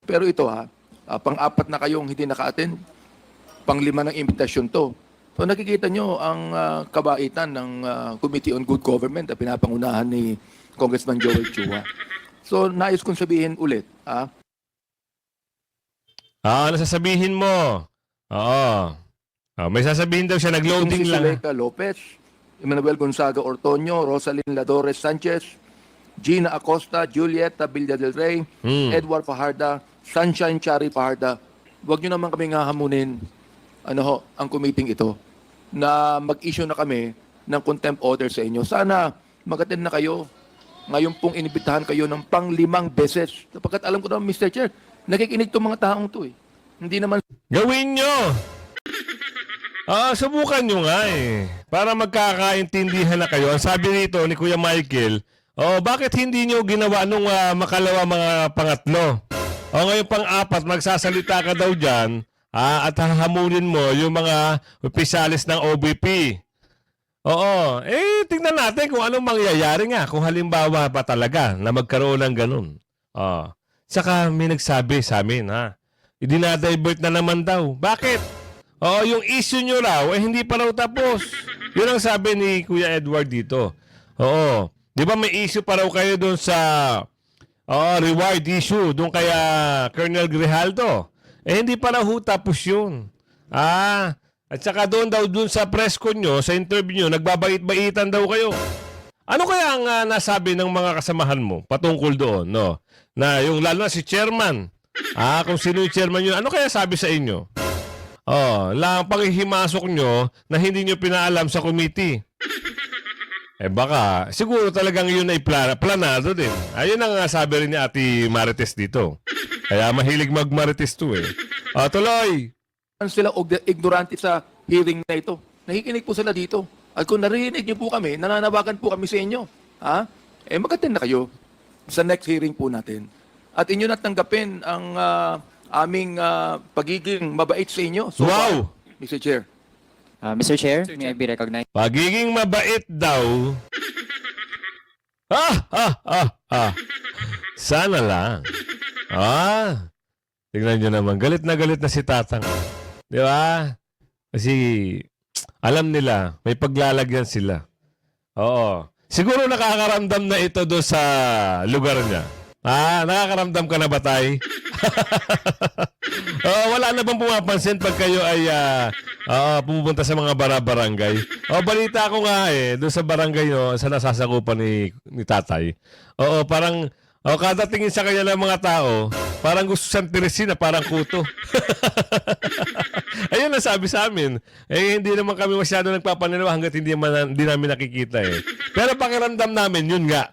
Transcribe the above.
Pero ito pang-apat na kayong hindi naka-attend, pang-lima ng imbitasyon to. So nakikita nyo ang kabaitan ng Committee on Good Government na pinapangunahan ni Congressman Joel Chua. So nais kong sabihin ulit, Ano sasabihin mo? Oo. May sasabihin daw siya, itong nag-loading si lang. Zuleika Lopez, Emmanuel Gonzaga Ortonio, Rosalyn Ladores Sanchez, Gina Acosta, Julieta Villa del Rey, Edward Fajarda, Sunshine Chari Fajarda. Huwag nyo naman kami hahamunin ang committee ito na mag-issue na kami ng contempt order sa inyo. Sana mag-attend na kayo. Ngayon pong inibitahan kayo ng pang-5 beses. Sapagkat alam ko naman, Mr. Chair, nakikinig itong mga taong to eh. Hindi naman Gawin nyo! Subukan nyo nga eh. Para magkakaintindihan na kayo. Ang sabi rito ni Kuya Michael, bakit hindi nyo ginawa nung makalawa mga pangatlo? Ngayon pang-apat, magsasalita ka daw dyan at hahamunin mo yung mga opisyalis ng OBP. Tingnan natin kung anong mangyayari nga kung halimbawa pa talaga na magkaroon ng ganun. Saka may nagsabi sa amin, idinadivert na naman daw. Bakit? Yung issue nyo raw, hindi pa raw tapos. Yun ang sabi ni Kuya Edward dito. Di ba may issue pa raw kayo doon sa reward issue, doon kaya Colonel Grijaldo? Hindi pa raw tapos yun. At saka doon sa press con nyo, sa interview nyo, nagbabait-baitan daw kayo. Ano kaya ang nasabi ng mga kasamahan mo patungkol doon, no? Na yung lalo na si chairman. Kung sino yung chairman nyo, ano kaya sabi sa inyo? Lang panghihimasok nyo na hindi nyo pinaalam sa committee. Baka, siguro talagang yun ay planado din. Ayun ang sabi rin ni Ate Marites dito. Kaya mahilig mag-Marites to eh. Tuloy! sila ignorante sa hearing na ito. Nakikinig po sila dito. At kung narinig niyo po kami, nananawagan po kami sa inyo. Mag-attend na kayo sa next hearing po natin. At inyo natanggapin ang aming pagiging mabait sa inyo. So Wow! far, Mr. Chair. Mr. Chair, may I be recognized? Pagiging mabait daw. Sana lang. Tingnan nyo naman. Galit na si Tatang. Di ba? Kasi alam nila, may paglalagyan sila. Siguro nakakaramdam na ito doon sa lugar niya. Nakakaramdam ka na ba, Tay? Wala na bang pumapansin pag kayo ay pumupunta sa mga barangay? Balita ko nga doon sa barangay sa nasasakupan ni Tatay. Parang kada tingin sa kanya ng mga tao, parang gusto siyang tirisin na parang kuto. Ayun ang sabi sa amin. Hindi naman kami masyado nagpapaniraw hanggat hindi namin nakikita eh. Pero pakiramdam namin, yun nga.